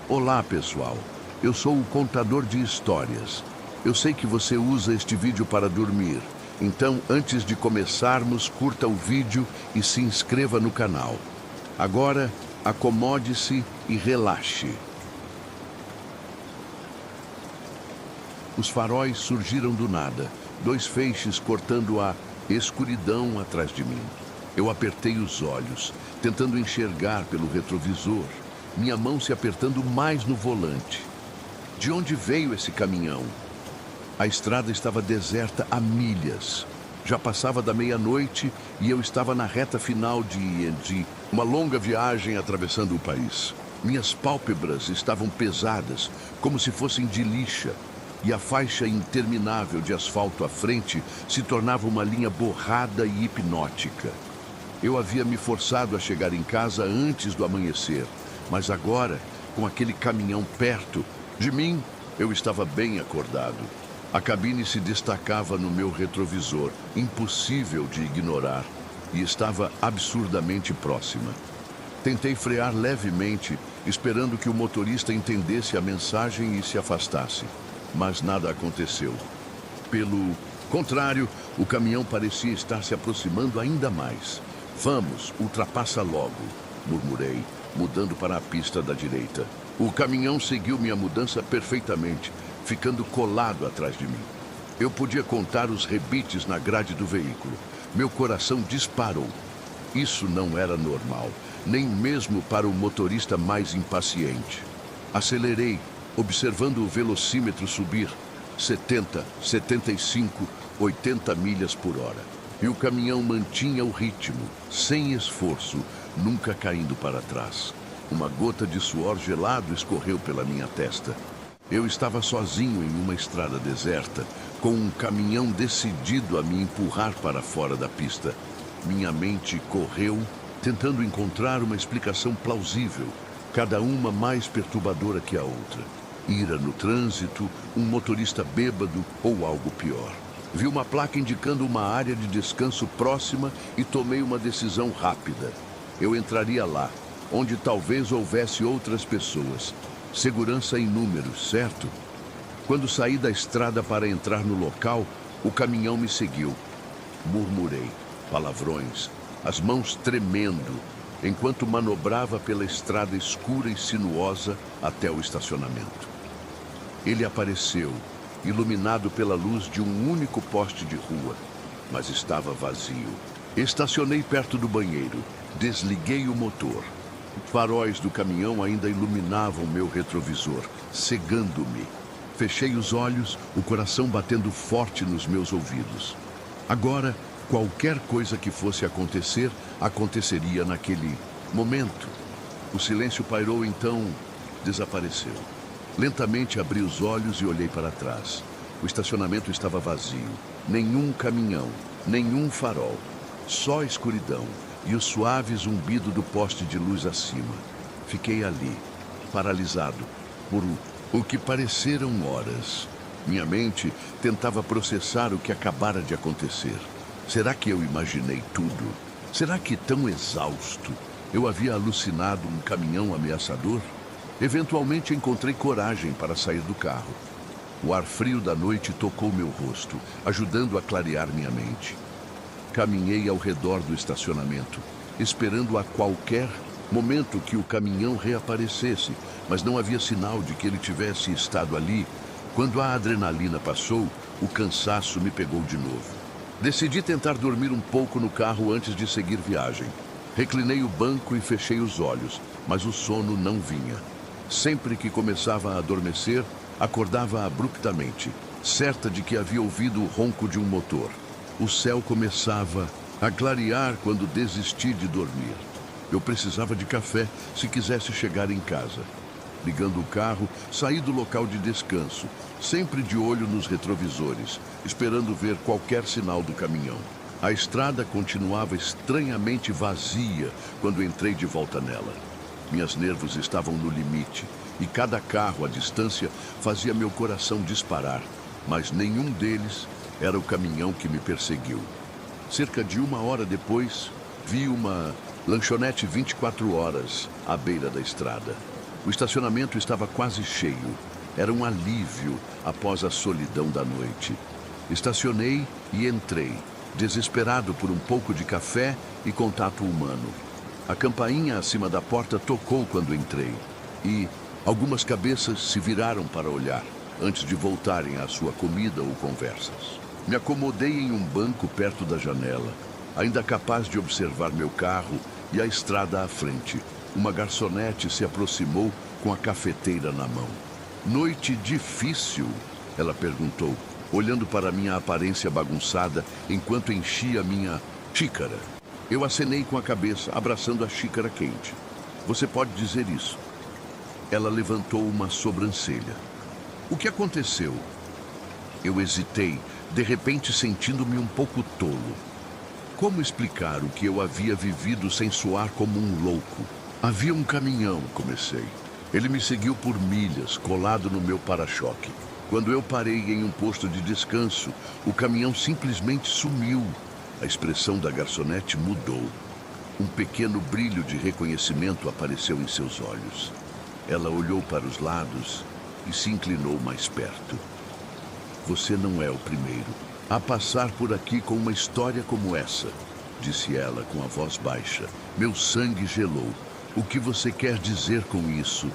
Olá, pessoal. Eu sou o contador de histórias. Eu sei que você usa este vídeo para dormir. Então, antes de começarmos, curta o vídeo e se inscreva no canal. Agora, acomode-se e relaxe. Os faróis surgiram do nada, dois feixes cortando a escuridão atrás de mim. Eu apertei os olhos, tentando enxergar pelo retrovisor, minha mão se apertando mais no volante. De onde veio esse caminhão? A estrada estava deserta há milhas. Já passava da meia-noite e eu estava na reta final de uma longa viagem atravessando o país. Minhas pálpebras estavam pesadas, como se fossem de lixa, e a faixa interminável de asfalto à frente se tornava uma linha borrada e hipnótica. Eu havia me forçado a chegar em casa antes do amanhecer, mas agora, com aquele caminhão perto de mim, eu estava bem acordado. A cabine se destacava no meu retrovisor, impossível de ignorar, e estava absurdamente próxima. Tentei frear levemente, esperando que o motorista entendesse a mensagem e se afastasse, mas nada aconteceu. Pelo contrário, o caminhão parecia estar se aproximando ainda mais. "Vamos, ultrapassa logo", murmurei, mudando para a pista da direita. O caminhão seguiu minha mudança perfeitamente, ficando colado atrás de mim. Eu podia contar os rebites na grade do veículo. Meu coração disparou. Isso não era normal, nem mesmo para o motorista mais impaciente. Acelerei, observando o velocímetro subir 70, 75, 80 milhas por hora. E o caminhão mantinha o ritmo, sem esforço, nunca caindo para trás. Uma gota de suor gelado escorreu pela minha testa. Eu estava sozinho em uma estrada deserta, com um caminhão decidido a me empurrar para fora da pista. Minha mente correu, tentando encontrar uma explicação plausível, cada uma mais perturbadora que a outra. Ira no trânsito, um motorista bêbado ou algo pior. Vi uma placa indicando uma área de descanso próxima e tomei uma decisão rápida. Eu entraria lá, onde talvez houvesse outras pessoas. Segurança em números, certo? Quando saí da estrada para entrar no local, o caminhão me seguiu. Murmurei palavrões, as mãos tremendo, enquanto manobrava pela estrada escura e sinuosa até o estacionamento. Ele apareceu, iluminado pela luz de um único poste de rua, mas estava vazio. Estacionei perto do banheiro, desliguei o motor. Os faróis do caminhão ainda iluminavam meu retrovisor, cegando-me. Fechei os olhos, o coração batendo forte nos meus ouvidos. Agora, qualquer coisa que fosse acontecer, aconteceria naquele momento. O silêncio pairou, então desapareceu. Lentamente abri os olhos e olhei para trás. O estacionamento estava vazio. Nenhum caminhão, nenhum farol. Só escuridão e o suave zumbido do poste de luz acima. Fiquei ali, paralisado, por o que pareceram horas. Minha mente tentava processar o que acabara de acontecer. Será que eu imaginei tudo? Será que, tão exausto, eu havia alucinado um caminhão ameaçador? Eventualmente encontrei coragem para sair do carro. O ar frio da noite tocou meu rosto, ajudando a clarear minha mente. Caminhei ao redor do estacionamento, esperando a qualquer momento que o caminhão reaparecesse, mas não havia sinal de que ele tivesse estado ali. Quando a adrenalina passou, o cansaço me pegou de novo. Decidi tentar dormir um pouco no carro antes de seguir viagem. Reclinei o banco e fechei os olhos, mas o sono não vinha. Sempre que começava a adormecer, acordava abruptamente, certa de que havia ouvido o ronco de um motor. O céu começava a clarear quando desisti de dormir. Eu precisava de café se quisesse chegar em casa. Ligando o carro, saí do local de descanso, sempre de olho nos retrovisores, esperando ver qualquer sinal do caminhão. A estrada continuava estranhamente vazia quando entrei de volta nela. Meus nervos estavam no limite, e cada carro à distância fazia meu coração disparar, mas nenhum deles era o caminhão que me perseguiu. Cerca de 1 hora depois, vi uma lanchonete 24 horas à beira da estrada. O estacionamento estava quase cheio. Era um alívio após a solidão da noite. Estacionei e entrei, desesperado por um pouco de café e contato humano. A campainha acima da porta tocou quando entrei e algumas cabeças se viraram para olhar, antes de voltarem à sua comida ou conversas. Me acomodei em um banco perto da janela, ainda capaz de observar meu carro e a estrada à frente. Uma garçonete se aproximou com a cafeteira na mão. "Noite difícil?" ela perguntou, olhando para minha aparência bagunçada enquanto enchia minha xícara. Eu acenei com a cabeça, abraçando a xícara quente. "Você pode dizer isso." Ela levantou uma sobrancelha. "O que aconteceu?" Eu hesitei, de repente sentindo-me um pouco tolo. Como explicar o que eu havia vivido sem soar como um louco? Havia um caminhão, comecei. Ele me seguiu por milhas, colado no meu para-choque. Quando eu parei em um posto de descanso, o caminhão simplesmente sumiu. A expressão da garçonete mudou. Um pequeno brilho de reconhecimento apareceu em seus olhos. Ela olhou para os lados e se inclinou mais perto. "Você não é o primeiro a passar por aqui com uma história como essa", disse ela com a voz baixa. Meu sangue gelou. "O que você quer dizer com isso?"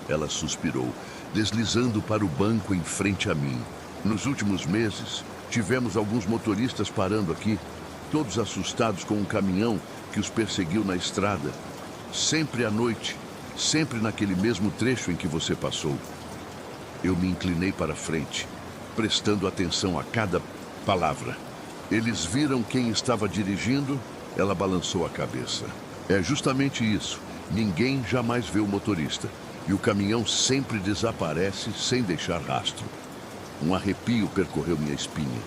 Ela suspirou, deslizando para o banco em frente a mim. "Nos últimos meses, tivemos alguns motoristas parando aqui, todos assustados com um caminhão que os perseguiu na estrada. Sempre à noite, sempre naquele mesmo trecho em que você passou." Eu me inclinei para frente, prestando atenção a cada palavra. "Eles viram quem estava dirigindo?" Ela balançou a cabeça. "É justamente isso. Ninguém jamais vê o motorista. E o caminhão sempre desaparece sem deixar rastro." Um arrepio percorreu minha espinha.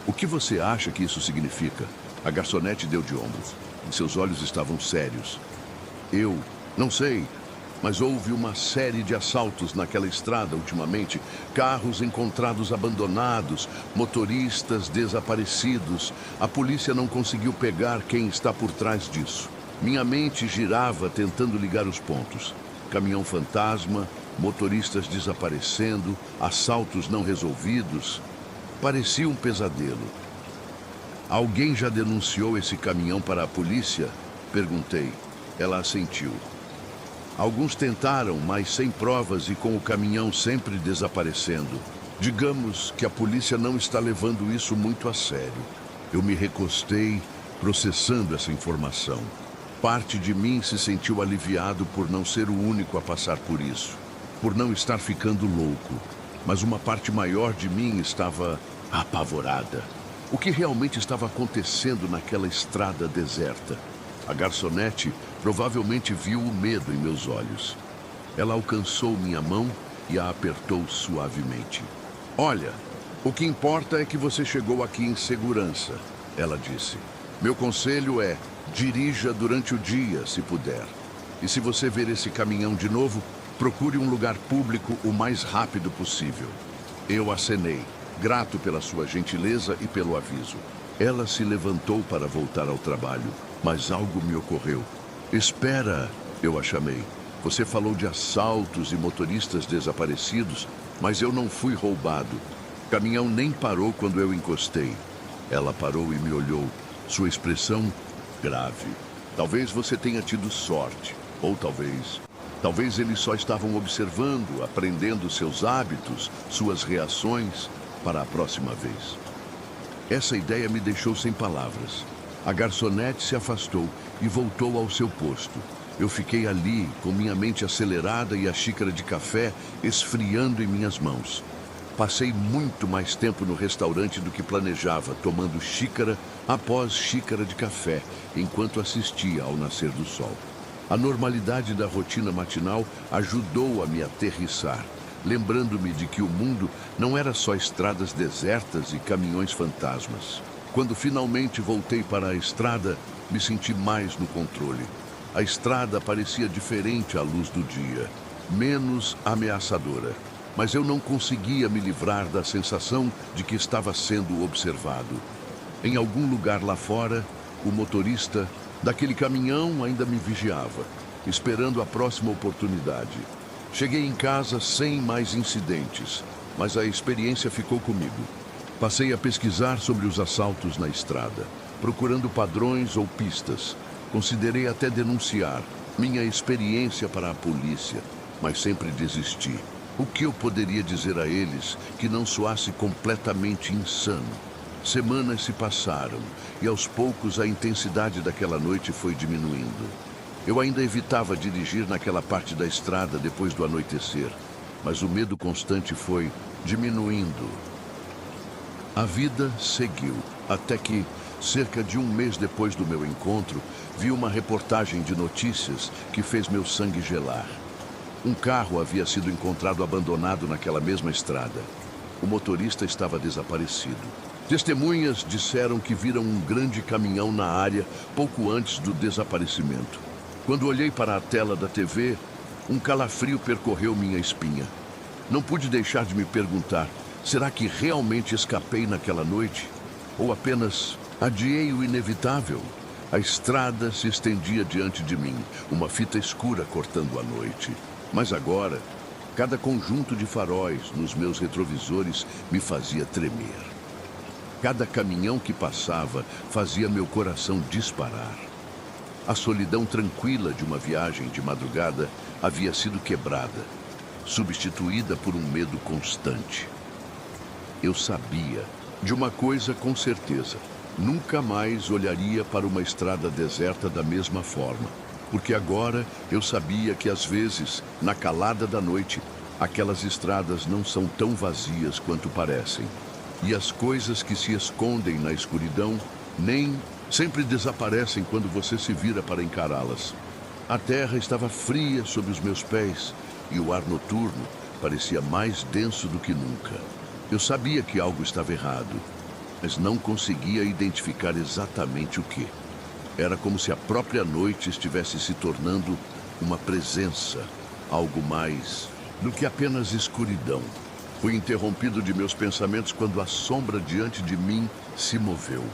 "O que você acha que isso significa?" A garçonete deu de ombros. Seus olhos estavam sérios. "Eu não sei. Mas houve uma série de assaltos naquela estrada ultimamente. Carros encontrados abandonados, motoristas desaparecidos. A polícia não conseguiu pegar quem está por trás disso. Minha mente girava tentando ligar os pontos. Caminhão fantasma, motoristas desaparecendo, assaltos não resolvidos. Parecia um pesadelo." "Alguém já denunciou esse caminhão para a polícia?" perguntei. Ela assentiu. "Alguns tentaram, mas sem provas e com o caminhão sempre desaparecendo. Digamos que a polícia não está levando isso muito a sério." Eu me recostei, processando essa informação. Parte de mim se sentiu aliviado por não ser o único a passar por isso, por não estar ficando louco. Mas uma parte maior de mim estava apavorada. O que realmente estava acontecendo naquela estrada deserta? A garçonete provavelmente viu o medo em meus olhos. Ela alcançou minha mão e a apertou suavemente. "Olha, o que importa é que você chegou aqui em segurança", ela disse. "Meu conselho é: dirija durante o dia, se puder. E se você ver esse caminhão de novo, procure um lugar público o mais rápido possível." Eu acenei, grato pela sua gentileza e pelo aviso. Ela se levantou para voltar ao trabalho, mas algo me ocorreu. "Espera", eu a chamei. "Você falou de assaltos e motoristas desaparecidos, mas eu não fui roubado. O caminhão nem parou quando eu encostei." Ela parou e me olhou, sua expressão grave. "Talvez você tenha tido sorte, ou talvez eles só estavam observando, aprendendo seus hábitos, suas reações para a próxima vez." Essa ideia me deixou sem palavras. A garçonete se afastou e voltou ao seu posto. Eu fiquei ali, com minha mente acelerada e a xícara de café esfriando em minhas mãos. Passei muito mais tempo no restaurante do que planejava, tomando xícara após xícara de café, enquanto assistia ao nascer do sol. A normalidade da rotina matinal ajudou a me aterrissar, lembrando-me de que o mundo não era só estradas desertas e caminhões fantasmas. Quando finalmente voltei para a estrada, me senti mais no controle. A estrada parecia diferente à luz do dia, menos ameaçadora. Mas eu não conseguia me livrar da sensação de que estava sendo observado. Em algum lugar lá fora, o motorista daquele caminhão ainda me vigiava, esperando a próxima oportunidade. Cheguei em casa sem mais incidentes, mas a experiência ficou comigo. Passei a pesquisar sobre os assaltos na estrada, procurando padrões ou pistas. Considerei até denunciar minha experiência para a polícia, mas sempre desisti. O que eu poderia dizer a eles que não soasse completamente insano? Semanas se passaram e aos poucos a intensidade daquela noite foi diminuindo. Eu ainda evitava dirigir naquela parte da estrada depois do anoitecer, mas o medo constante foi diminuindo. A vida seguiu, até que, cerca de um mês depois do meu encontro, vi uma reportagem de notícias que fez meu sangue gelar. Um carro havia sido encontrado abandonado naquela mesma estrada. O motorista estava desaparecido. Testemunhas disseram que viram um grande caminhão na área pouco antes do desaparecimento. Quando olhei para a tela da TV, um calafrio percorreu minha espinha. Não pude deixar de me perguntar, será que realmente escapei naquela noite? Ou apenas adiei o inevitável? A estrada se estendia diante de mim, uma fita escura cortando a noite. Mas agora, cada conjunto de faróis nos meus retrovisores me fazia tremer. Cada caminhão que passava fazia meu coração disparar. A solidão tranquila de uma viagem de madrugada havia sido quebrada, substituída por um medo constante. Eu sabia de uma coisa com certeza: nunca mais olharia para uma estrada deserta da mesma forma, porque agora eu sabia que às vezes, na calada da noite, aquelas estradas não são tão vazias quanto parecem. E as coisas que se escondem na escuridão nem sempre desaparecem quando você se vira para encará-las. A terra estava fria sob os meus pés e o ar noturno parecia mais denso do que nunca. Eu sabia que algo estava errado, mas não conseguia identificar exatamente o que. Era como se a própria noite estivesse se tornando uma presença, algo mais do que apenas escuridão. Fui interrompido de meus pensamentos quando a sombra diante de mim se moveu.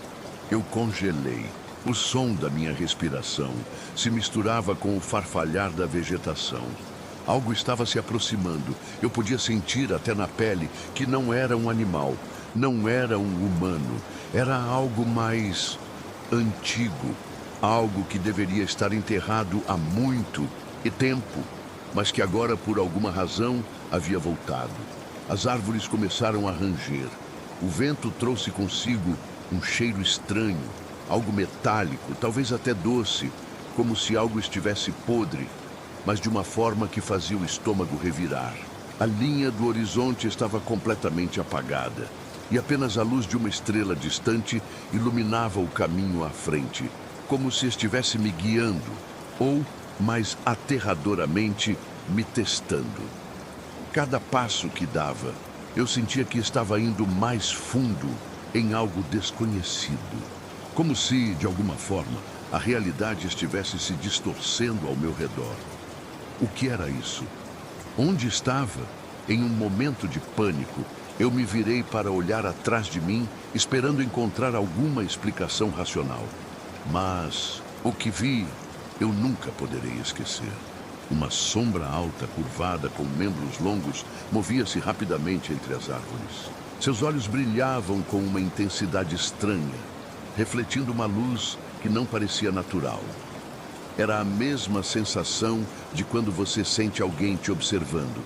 Eu congelei. O som da minha respiração se misturava com o farfalhar da vegetação. Algo estava se aproximando. Eu podia sentir até na pele que não era um animal, não era um humano. Era algo mais antigo, algo que deveria estar enterrado há muito tempo, mas que agora, por alguma razão, havia voltado. As árvores começaram a ranger. O vento trouxe consigo um cheiro estranho, algo metálico, talvez até doce, como se algo estivesse podre, mas de uma forma que fazia o estômago revirar. A linha do horizonte estava completamente apagada, e apenas a luz de uma estrela distante iluminava o caminho à frente, como se estivesse me guiando, ou, mais aterradoramente, me testando. Cada passo que dava, eu sentia que estava indo mais fundo em algo desconhecido. Como se, de alguma forma, a realidade estivesse se distorcendo ao meu redor. O que era isso? Onde estava? Em um momento de pânico, eu me virei para olhar atrás de mim, esperando encontrar alguma explicação racional. Mas o que vi, eu nunca poderei esquecer. Uma sombra alta, curvada, com membros longos, movia-se rapidamente entre as árvores. Seus olhos brilhavam com uma intensidade estranha, refletindo uma luz que não parecia natural. Era a mesma sensação de quando você sente alguém te observando,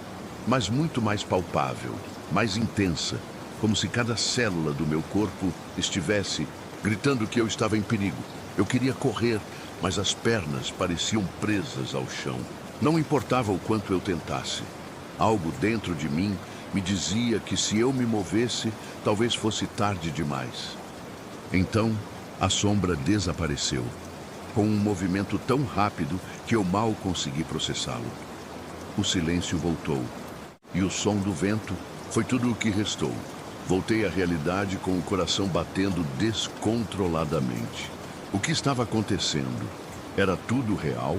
mas muito mais palpável, mais intensa, como se cada célula do meu corpo estivesse gritando que eu estava em perigo. Eu queria correr, mas as pernas pareciam presas ao chão. Não importava o quanto eu tentasse. Algo dentro de mim me dizia que se eu me movesse, talvez fosse tarde demais. Então, a sombra desapareceu, com um movimento tão rápido que eu mal consegui processá-lo. O silêncio voltou, e o som do vento foi tudo o que restou. Voltei à realidade com o coração batendo descontroladamente. O que estava acontecendo? Era tudo real?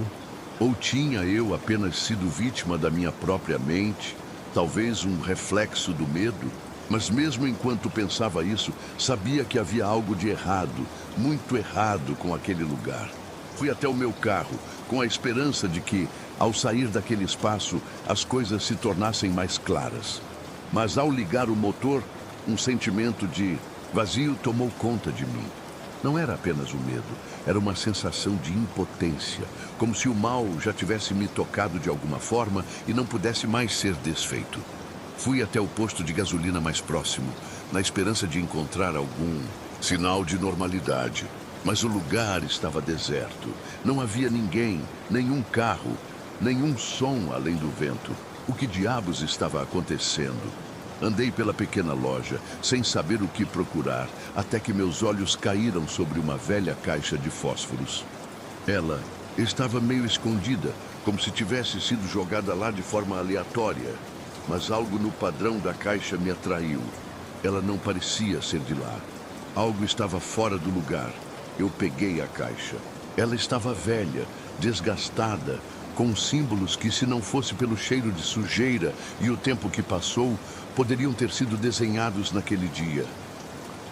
Ou tinha eu apenas sido vítima da minha própria mente, talvez um reflexo do medo? Mas mesmo enquanto pensava isso, sabia que havia algo de errado, muito errado com aquele lugar. Fui até o meu carro, com a esperança de que, ao sair daquele espaço, as coisas se tornassem mais claras. Mas ao ligar o motor, um sentimento de vazio tomou conta de mim. Não era apenas o medo, era uma sensação de impotência, como se o mal já tivesse me tocado de alguma forma e não pudesse mais ser desfeito. Fui até o posto de gasolina mais próximo, na esperança de encontrar algum sinal de normalidade. Mas o lugar estava deserto. Não havia ninguém, nenhum carro, nenhum som além do vento. O que diabos estava acontecendo? Andei pela pequena loja, sem saber o que procurar, até que meus olhos caíram sobre uma velha caixa de fósforos. Ela estava meio escondida, como se tivesse sido jogada lá de forma aleatória. Mas algo no padrão da caixa me atraiu. Ela não parecia ser de lá. Algo estava fora do lugar. Eu peguei a caixa. Ela estava velha, desgastada, com símbolos que, se não fosse pelo cheiro de sujeira e o tempo que passou, poderiam ter sido desenhados naquele dia.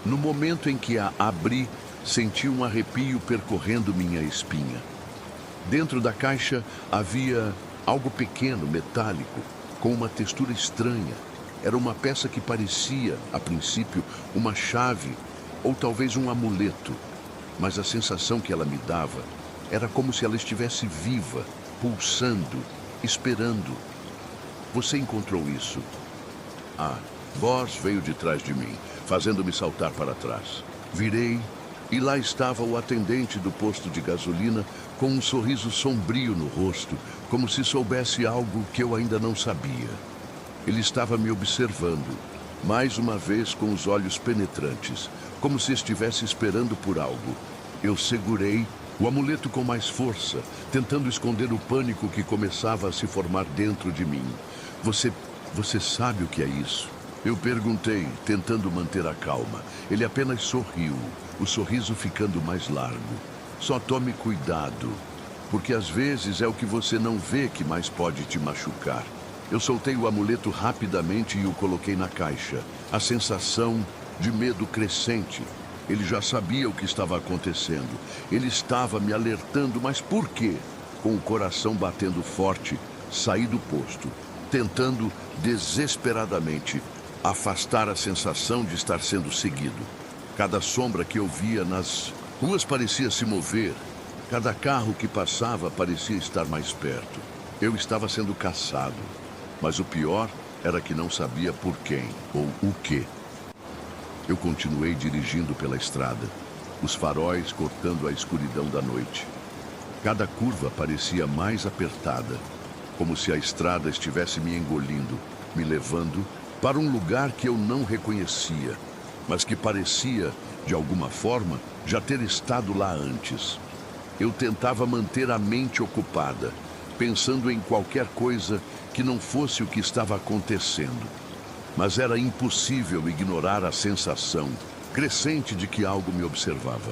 No momento em que a abri, senti um arrepio percorrendo minha espinha. Dentro da caixa havia algo pequeno, metálico, com uma textura estranha. Era uma peça que parecia, a princípio, uma chave ou talvez um amuleto. Mas a sensação que ela me dava era como se ela estivesse viva, pulsando, esperando. Você encontrou isso? A voz veio de trás de mim, fazendo-me saltar para trás. Virei e lá estava o atendente do posto de gasolina com um sorriso sombrio no rosto, como se soubesse algo que eu ainda não sabia. Ele estava me observando, mais uma vez com os olhos penetrantes, como se estivesse esperando por algo. Eu segurei o amuleto com mais força, tentando esconder o pânico que começava a se formar dentro de mim. Você sabe o que é isso? Eu perguntei, tentando manter a calma. Ele apenas sorriu, o sorriso ficando mais largo. Só tome cuidado, porque às vezes é o que você não vê que mais pode te machucar. Eu soltei o amuleto rapidamente e o coloquei na caixa. A sensação de medo crescente. Ele já sabia o que estava acontecendo. Ele estava me alertando, mas por quê? Com o coração batendo forte, saí do posto, tentando desesperadamente afastar a sensação de estar sendo seguido. Cada sombra que eu via nas ruas parecia se mover. Cada carro que passava parecia estar mais perto. Eu estava sendo caçado. Mas o pior era que não sabia por quem ou o quê. Eu continuei dirigindo pela estrada, os faróis cortando a escuridão da noite. Cada curva parecia mais apertada, como se a estrada estivesse me engolindo, me levando para um lugar que eu não reconhecia, mas que parecia, de alguma forma, já ter estado lá antes. Eu tentava manter a mente ocupada, pensando em qualquer coisa que não fosse o que estava acontecendo. Mas era impossível ignorar a sensação crescente de que algo me observava.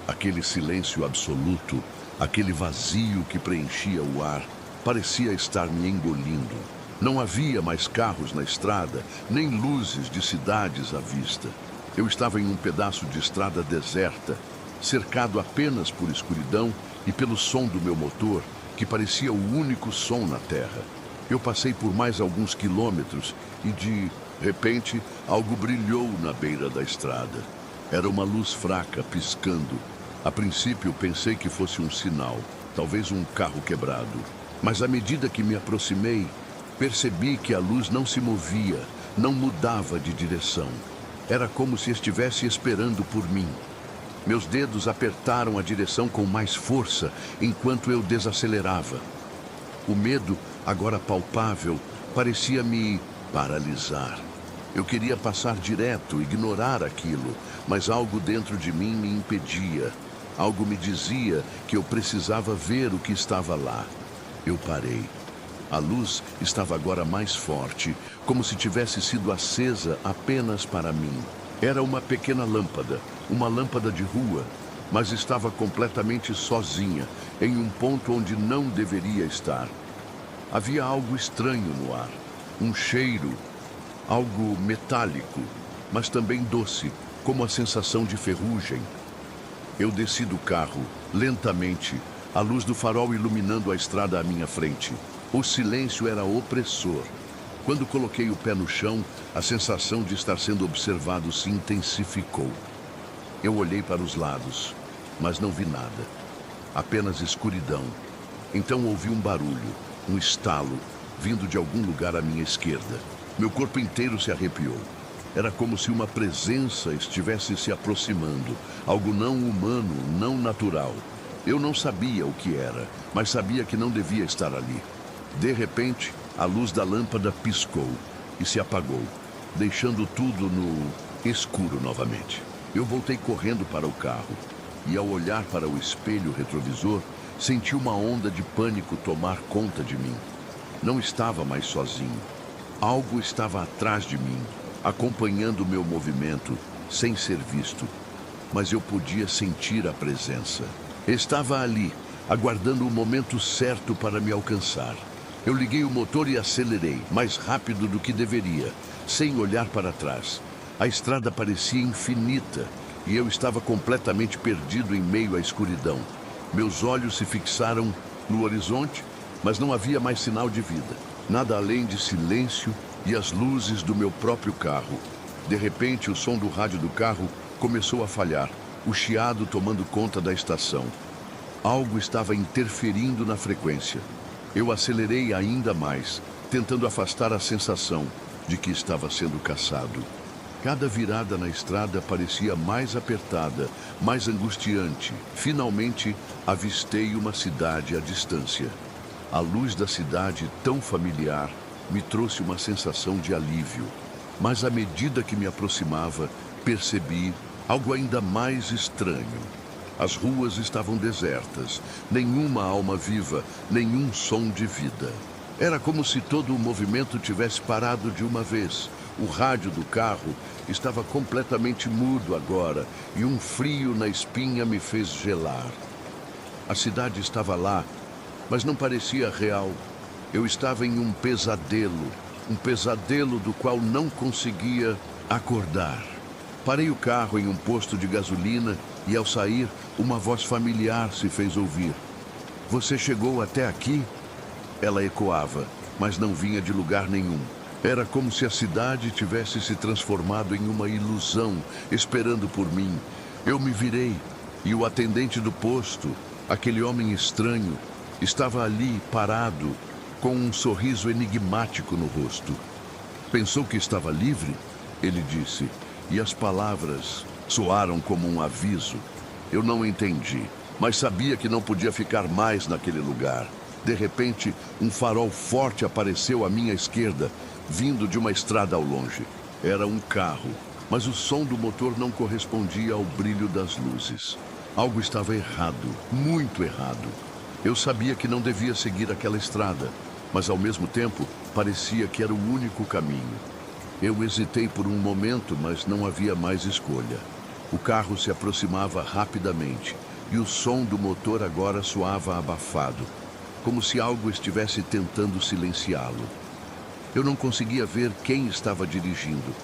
Aquele silêncio absoluto, aquele vazio que preenchia o ar, parecia estar me engolindo. Não havia mais carros na estrada, nem luzes de cidades à vista. Eu estava em um pedaço de estrada deserta, cercado apenas por escuridão e pelo som do meu motor, que parecia o único som na terra. Eu passei por mais alguns quilômetros e, de repente, algo brilhou na beira da estrada. Era uma luz fraca, piscando. A princípio, pensei que fosse um sinal, talvez um carro quebrado. Mas à medida que me aproximei, percebi que a luz não se movia, não mudava de direção. Era como se estivesse esperando por mim. Meus dedos apertaram a direção com mais força enquanto eu desacelerava. O medo, agora palpável, parecia me paralisar. Eu queria passar direto, ignorar aquilo, mas algo dentro de mim me impedia. Algo me dizia que eu precisava ver o que estava lá. Eu parei. A luz estava agora mais forte, como se tivesse sido acesa apenas para mim. Era uma pequena lâmpada, uma lâmpada de rua, mas estava completamente sozinha, em um ponto onde não deveria estar. Havia algo estranho no ar, um cheiro, algo metálico, mas também doce, como a sensação de ferrugem. Eu desci do carro, lentamente, a luz do farol iluminando a estrada à minha frente. O silêncio era opressor. Quando coloquei o pé no chão, a sensação de estar sendo observado se intensificou. Eu olhei para os lados, mas não vi nada. Apenas escuridão. Então ouvi um barulho, um estalo, vindo de algum lugar à minha esquerda. Meu corpo inteiro se arrepiou. Era como se uma presença estivesse se aproximando, algo não humano, não natural. Eu não sabia o que era, mas sabia que não devia estar ali. De repente, a luz da lâmpada piscou e se apagou, deixando tudo no escuro novamente. Eu voltei correndo para o carro e, ao olhar para o espelho retrovisor, senti uma onda de pânico tomar conta de mim. Não estava mais sozinho. Algo estava atrás de mim, acompanhando o meu movimento, sem ser visto. Mas eu podia sentir a presença. Estava ali, aguardando o momento certo para me alcançar. Eu liguei o motor e acelerei, mais rápido do que deveria, sem olhar para trás. A estrada parecia infinita e eu estava completamente perdido em meio à escuridão. Meus olhos se fixaram no horizonte, mas não havia mais sinal de vida. Nada além de silêncio e as luzes do meu próprio carro. De repente, o som do rádio do carro começou a falhar, o chiado tomando conta da estação. Algo estava interferindo na frequência. Eu acelerei ainda mais, tentando afastar a sensação de que estava sendo caçado. Cada virada na estrada parecia mais apertada, mais angustiante. Finalmente, avistei uma cidade à distância. A luz da cidade, tão familiar, me trouxe uma sensação de alívio. Mas à medida que me aproximava, percebi algo ainda mais estranho. As ruas estavam desertas, nenhuma alma viva, nenhum som de vida. Era como se todo o movimento tivesse parado de uma vez. O rádio do carro estava completamente mudo agora e um frio na espinha me fez gelar. A cidade estava lá, mas não parecia real. Eu estava em um pesadelo do qual não conseguia acordar. Parei o carro em um posto de gasolina e, ao sair, uma voz familiar se fez ouvir. "Você chegou até aqui?" Ela ecoava, mas não vinha de lugar nenhum. Era como se a cidade tivesse se transformado em uma ilusão, esperando por mim. Eu me virei e o atendente do posto, aquele homem estranho, estava ali, parado, com um sorriso enigmático no rosto. "Pensou que estava livre?" ele disse, e as palavras soaram como um aviso. Eu não entendi, mas sabia que não podia ficar mais naquele lugar. De repente, um farol forte apareceu à minha esquerda, vindo de uma estrada ao longe. Era um carro, mas o som do motor não correspondia ao brilho das luzes. Algo estava errado, muito errado. Eu sabia que não devia seguir aquela estrada, mas ao mesmo tempo parecia que era o único caminho. Eu hesitei por um momento, mas não havia mais escolha. O carro se aproximava rapidamente e o som do motor agora soava abafado, como se algo estivesse tentando silenciá-lo. Eu não conseguia ver quem estava dirigindo,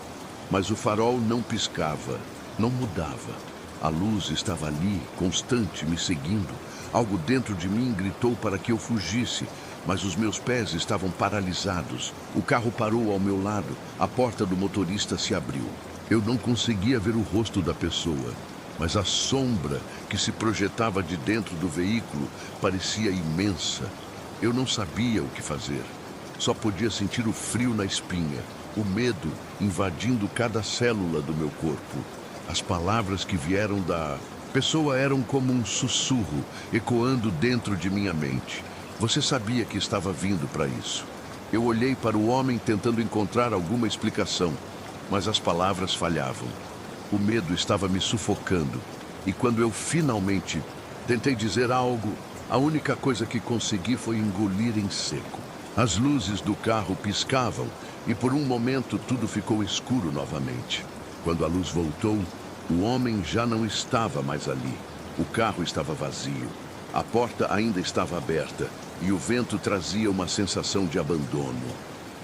mas o farol não piscava, não mudava. A luz estava ali, constante, me seguindo. Algo dentro de mim gritou para que eu fugisse, mas os meus pés estavam paralisados. O carro parou ao meu lado, a porta do motorista se abriu. Eu não conseguia ver o rosto da pessoa, mas a sombra que se projetava de dentro do veículo parecia imensa. Eu não sabia o que fazer. Só podia sentir o frio na espinha, o medo invadindo cada célula do meu corpo. As palavras que vieram da pessoa eram como um sussurro, ecoando dentro de minha mente. Você sabia que estava vindo para isso. Eu olhei para o homem tentando encontrar alguma explicação, mas as palavras falhavam. O medo estava me sufocando, e quando eu finalmente tentei dizer algo, a única coisa que consegui foi engolir em seco. As luzes do carro piscavam, e por um momento tudo ficou escuro novamente. Quando a luz voltou, o homem já não estava mais ali. O carro estava vazio. A porta ainda estava aberta, e o vento trazia uma sensação de abandono.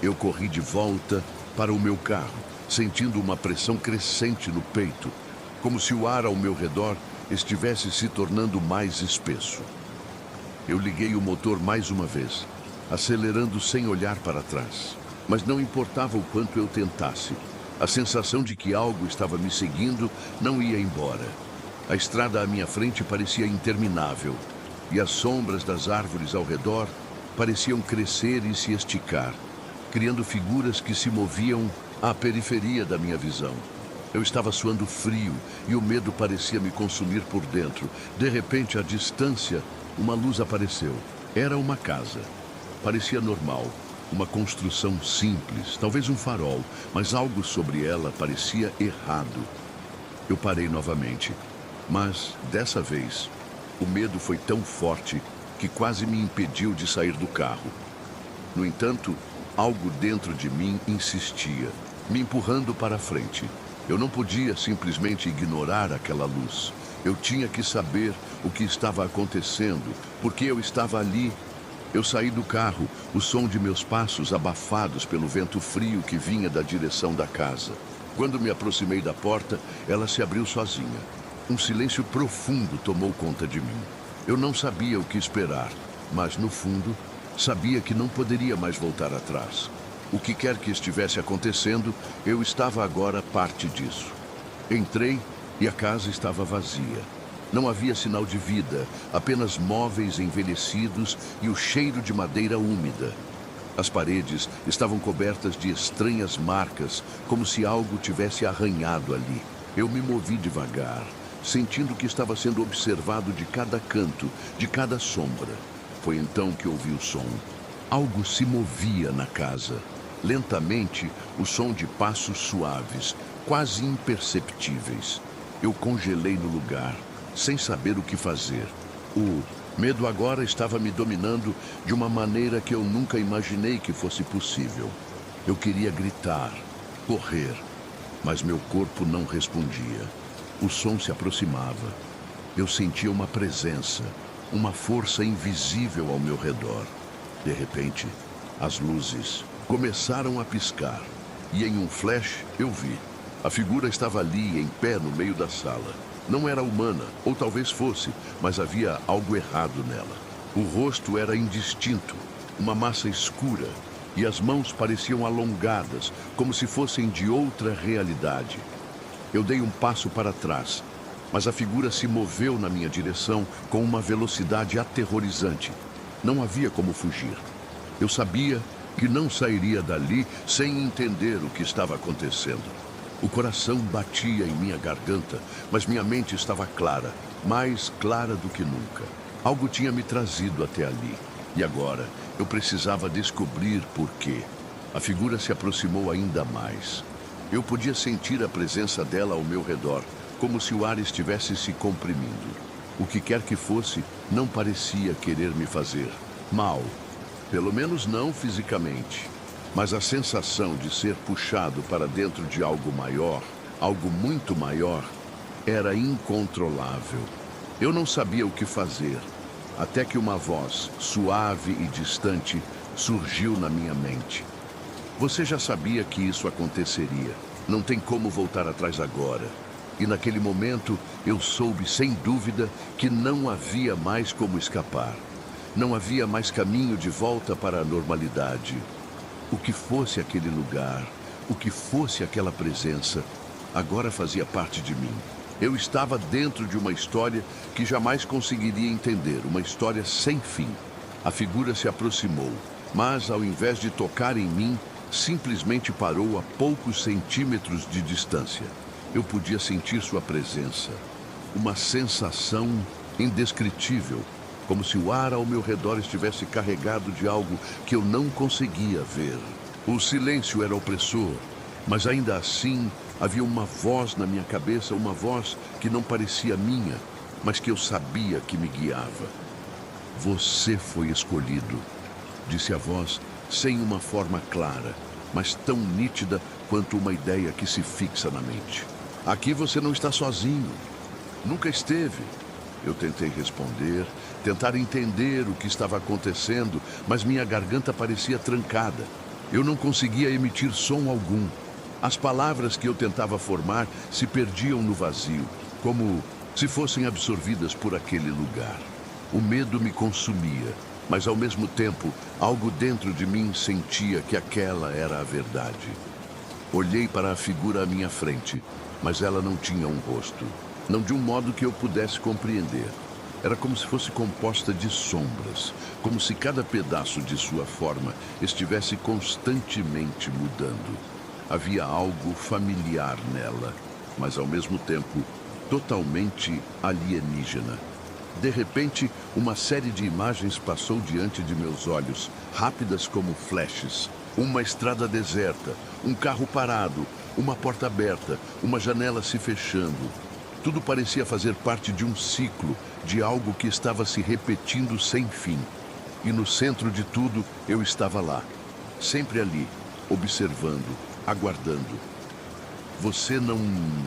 Eu corri de volta para o meu carro, sentindo uma pressão crescente no peito, como se o ar ao meu redor estivesse se tornando mais espesso. Eu liguei o motor mais uma vez, acelerando sem olhar para trás. Mas não importava o quanto eu tentasse. A sensação de que algo estava me seguindo não ia embora. A estrada à minha frente parecia interminável, e as sombras das árvores ao redor pareciam crescer e se esticar, criando figuras que se moviam à periferia da minha visão. Eu estava suando frio e o medo parecia me consumir por dentro. De repente, à distância, uma luz apareceu. Era uma casa. Parecia normal, uma construção simples, talvez um farol, mas algo sobre ela parecia errado. Eu parei novamente, mas, dessa vez, o medo foi tão forte que quase me impediu de sair do carro. No entanto, algo dentro de mim insistia, me empurrando para a frente. Eu não podia simplesmente ignorar aquela luz. Eu tinha que saber o que estava acontecendo, porque eu estava ali. Eu saí do carro, o som de meus passos abafados pelo vento frio que vinha da direção da casa. Quando me aproximei da porta, ela se abriu sozinha. Um silêncio profundo tomou conta de mim. Eu não sabia o que esperar, mas, no fundo, sabia que não poderia mais voltar atrás. O que quer que estivesse acontecendo, eu estava agora parte disso. Entrei e a casa estava vazia. Não havia sinal de vida, apenas móveis envelhecidos e o cheiro de madeira úmida. As paredes estavam cobertas de estranhas marcas, como se algo tivesse arranhado ali. Eu me movi devagar, sentindo que estava sendo observado de cada canto, de cada sombra. Foi então que ouvi o som. Algo se movia na casa. Lentamente, o som de passos suaves, quase imperceptíveis. Eu congelei no lugar, sem saber o que fazer. O medo agora estava me dominando de uma maneira que eu nunca imaginei que fosse possível. Eu queria gritar, correr, mas meu corpo não respondia. O som se aproximava. Eu sentia uma presença, uma força invisível ao meu redor. De repente, as luzes começaram a piscar, e em um flash eu vi. A figura estava ali, em pé no meio da sala. Não era humana, ou talvez fosse, mas havia algo errado nela. O rosto era indistinto, uma massa escura, e as mãos pareciam alongadas, como se fossem de outra realidade. Eu dei um passo para trás, mas a figura se moveu na minha direção com uma velocidade aterrorizante. Não havia como fugir. Eu sabia que não sairia dali sem entender o que estava acontecendo. O coração batia em minha garganta, mas minha mente estava clara, mais clara do que nunca. Algo tinha me trazido até ali, e agora eu precisava descobrir por quê. A figura se aproximou ainda mais. Eu podia sentir a presença dela ao meu redor, como se o ar estivesse se comprimindo. O que quer que fosse, não parecia querer me fazer mal. Pelo menos não fisicamente. Mas a sensação de ser puxado para dentro de algo maior, algo muito maior, era incontrolável. Eu não sabia o que fazer, até que uma voz, suave e distante, surgiu na minha mente. Você já sabia que isso aconteceria. Não tem como voltar atrás agora. E naquele momento, eu soube sem dúvida que não havia mais como escapar. Não havia mais caminho de volta para a normalidade. O que fosse aquele lugar, o que fosse aquela presença, agora fazia parte de mim. Eu estava dentro de uma história que jamais conseguiria entender, uma história sem fim. A figura se aproximou, mas ao invés de tocar em mim, simplesmente parou a poucos centímetros de distância. Eu podia sentir sua presença, uma sensação indescritível, como se o ar ao meu redor estivesse carregado de algo que eu não conseguia ver. O silêncio era opressor, mas ainda assim havia uma voz na minha cabeça, uma voz que não parecia minha, mas que eu sabia que me guiava. Você foi escolhido, disse a voz, sem uma forma clara, mas tão nítida quanto uma ideia que se fixa na mente. Aqui você não está sozinho. Nunca esteve. Eu tentei responder, tentar entender o que estava acontecendo, mas minha garganta parecia trancada. Eu não conseguia emitir som algum. As palavras que eu tentava formar se perdiam no vazio, como se fossem absorvidas por aquele lugar. O medo me consumia, mas ao mesmo tempo, algo dentro de mim sentia que aquela era a verdade. Olhei para a figura à minha frente, mas ela não tinha um rosto. Não de um modo que eu pudesse compreender. Era como se fosse composta de sombras, como se cada pedaço de sua forma estivesse constantemente mudando. Havia algo familiar nela, mas ao mesmo tempo totalmente alienígena. De repente, uma série de imagens passou diante de meus olhos, rápidas como flashes. Uma estrada deserta, um carro parado, uma porta aberta, uma janela se fechando. Tudo parecia fazer parte de um ciclo, de algo que estava se repetindo sem fim. E no centro de tudo, eu estava lá, sempre ali, observando, aguardando. Você não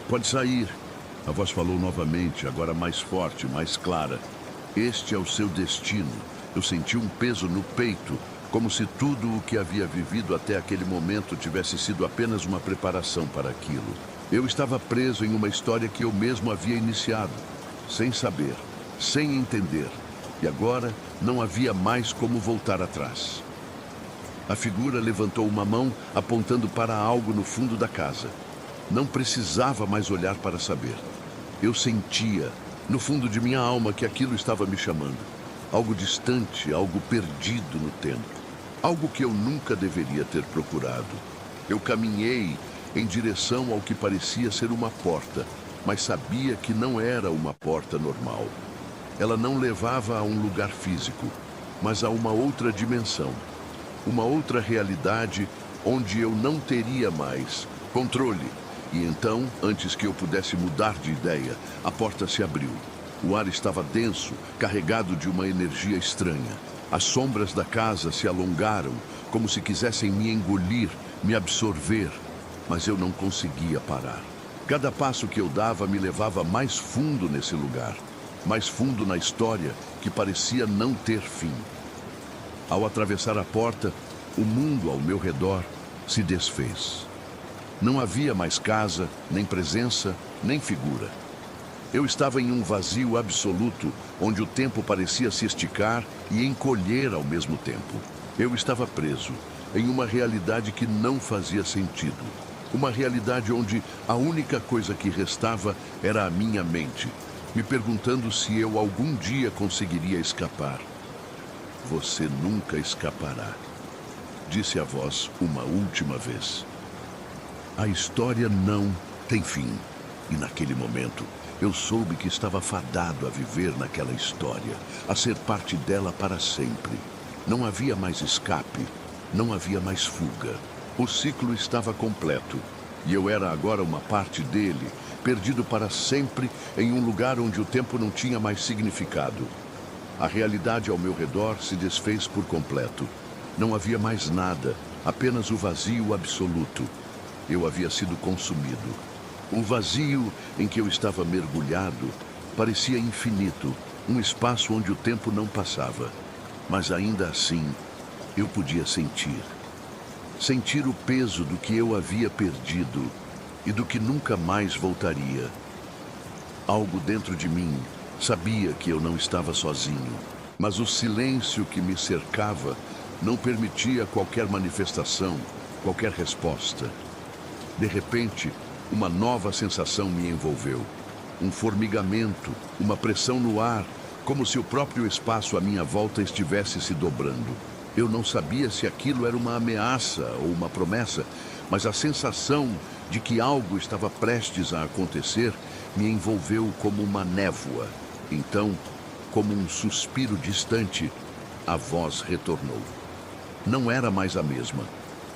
pode sair. A voz falou novamente, agora mais forte, mais clara. Este é o seu destino. Eu senti um peso no peito, como se tudo o que havia vivido até aquele momento tivesse sido apenas uma preparação para aquilo. Eu estava preso em uma história que eu mesmo havia iniciado, sem saber, sem entender. E agora não havia mais como voltar atrás. A figura levantou uma mão, apontando para algo no fundo da casa. Não precisava mais olhar para saber. Eu sentia, no fundo de minha alma, que aquilo estava me chamando. Algo distante, algo perdido no tempo. Algo que eu nunca deveria ter procurado. Eu caminhei em direção ao que parecia ser uma porta, mas sabia que não era uma porta normal. Ela não levava a um lugar físico, mas a uma outra dimensão. Uma outra realidade onde eu não teria mais controle. E então, antes que eu pudesse mudar de ideia, a porta se abriu. O ar estava denso, carregado de uma energia estranha. As sombras da casa se alongaram, como se quisessem me engolir, me absorver. Mas eu não conseguia parar. Cada passo que eu dava me levava mais fundo nesse lugar. Mais fundo na história que parecia não ter fim. Ao atravessar a porta, o mundo ao meu redor se desfez. Não havia mais casa, nem presença, nem figura. Eu estava em um vazio absoluto, onde o tempo parecia se esticar e encolher ao mesmo tempo. Eu estava preso em uma realidade que não fazia sentido. Uma realidade onde a única coisa que restava era a minha mente, me perguntando se eu algum dia conseguiria escapar. Você nunca escapará, disse a voz uma última vez. A história não tem fim. E naquele momento, eu soube que estava fadado a viver naquela história, a ser parte dela para sempre. Não havia mais escape, não havia mais fuga. O ciclo estava completo, e eu era agora uma parte dele, perdido para sempre em um lugar onde o tempo não tinha mais significado. A realidade ao meu redor se desfez por completo. Não havia mais nada, apenas o vazio absoluto. Eu havia sido consumido. O vazio em que eu estava mergulhado parecia infinito, um espaço onde o tempo não passava. Mas ainda assim, eu podia sentir. Sentir o peso do que eu havia perdido e do que nunca mais voltaria. Algo dentro de mim sabia que eu não estava sozinho, mas o silêncio que me cercava não permitia qualquer manifestação, qualquer resposta. De repente, uma nova sensação me envolveu. Um formigamento, uma pressão no ar, como se o próprio espaço à minha volta estivesse se dobrando. Eu não sabia se aquilo era uma ameaça ou uma promessa, mas a sensação de que algo estava prestes a acontecer me envolveu como uma névoa. Então, como um suspiro distante, a voz retornou. Não era mais a mesma.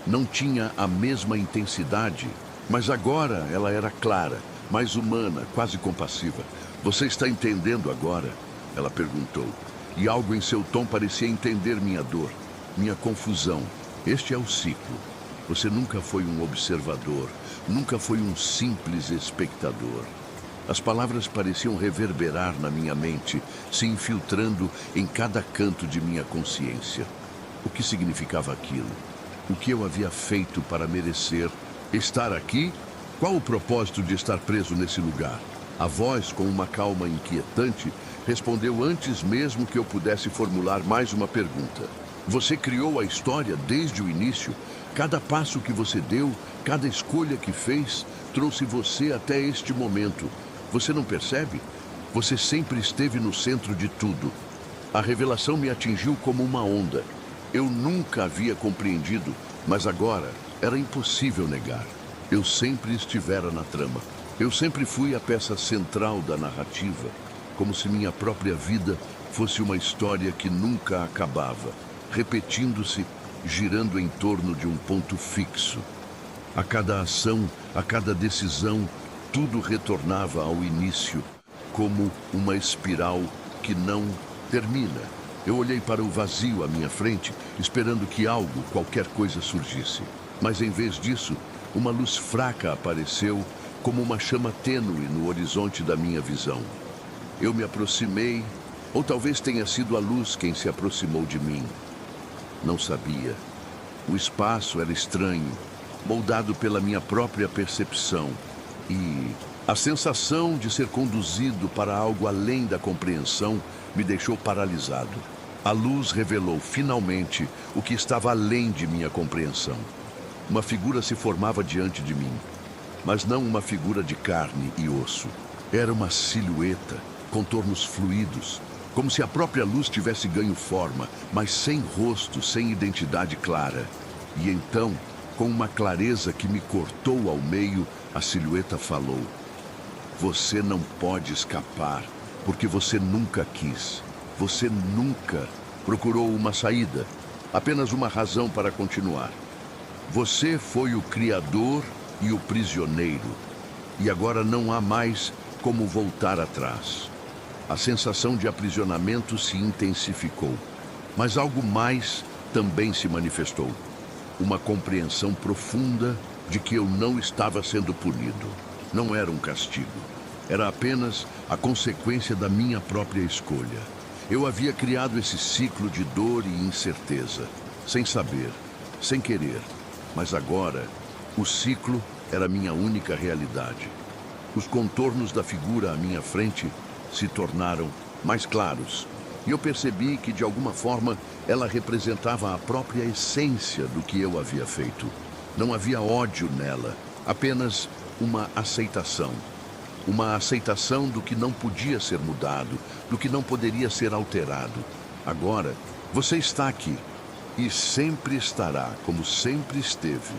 Não tinha a mesma intensidade, mas agora ela era clara, mais humana, quase compassiva. Você está entendendo agora? Ela perguntou. E algo em seu tom parecia entender minha dor, minha confusão. Este é o ciclo. Você nunca foi um observador, nunca foi um simples espectador. As palavras pareciam reverberar na minha mente, se infiltrando em cada canto de minha consciência. O que significava aquilo? O que eu havia feito para merecer estar aqui? Qual o propósito de estar preso nesse lugar? A voz, com uma calma inquietante, Respondeu antes mesmo que eu pudesse formular mais uma pergunta. Você criou a história desde o início. Cada passo que você deu, cada escolha que fez, trouxe você até este momento. Você não percebe? Você sempre esteve no centro de tudo. A revelação me atingiu como uma onda. Eu nunca havia compreendido, mas agora era impossível negar. Eu sempre estivera na trama. Eu sempre fui a peça central da narrativa, como se minha própria vida fosse uma história que nunca acabava, repetindo-se, girando em torno de um ponto fixo. A cada ação, a cada decisão, tudo retornava ao início, como uma espiral que não termina. Eu olhei para o vazio à minha frente, esperando que algo, qualquer coisa surgisse. Mas em vez disso, uma luz fraca apareceu, como uma chama tênue no horizonte da minha visão. Eu me aproximei, ou talvez tenha sido a luz quem se aproximou de mim. Não sabia. O espaço era estranho, moldado pela minha própria percepção. E a sensação de ser conduzido para algo além da compreensão me deixou paralisado. A luz revelou, finalmente, o que estava além de minha compreensão. Uma figura se formava diante de mim, mas não uma figura de carne e osso. Era uma silhueta, contornos fluidos, como se a própria luz tivesse ganho forma, mas sem rosto, sem identidade clara. E então, com uma clareza que me cortou ao meio, a silhueta falou: "Você não pode escapar, porque você nunca quis. Você nunca procurou uma saída, apenas uma razão para continuar. Você foi o criador e o prisioneiro, e agora não há mais como voltar atrás." A sensação de aprisionamento se intensificou, mas algo mais também se manifestou. Uma compreensão profunda de que eu não estava sendo punido. Não era um castigo. Era apenas a consequência da minha própria escolha. Eu havia criado esse ciclo de dor e incerteza, sem saber, sem querer. Mas agora, o ciclo era minha única realidade. Os contornos da figura à minha frente se tornaram mais claros, e eu percebi que, de alguma forma, ela representava a própria essência do que eu havia feito. Não havia ódio nela, apenas uma aceitação. Uma aceitação do que não podia ser mudado, do que não poderia ser alterado. Agora, você está aqui, e sempre estará, como sempre esteve.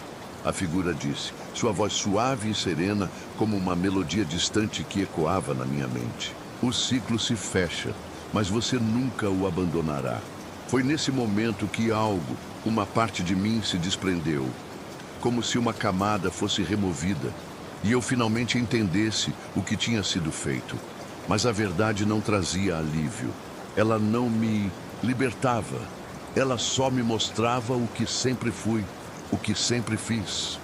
A figura disse, sua voz suave e serena, como uma melodia distante que ecoava na minha mente. O ciclo se fecha, mas você nunca o abandonará. Foi nesse momento que algo, uma parte de mim se desprendeu, como se uma camada fosse removida, e eu finalmente entendesse o que tinha sido feito. Mas a verdade não trazia alívio. Ela não me libertava. Ela só me mostrava o que sempre fui, o que sempre fiz.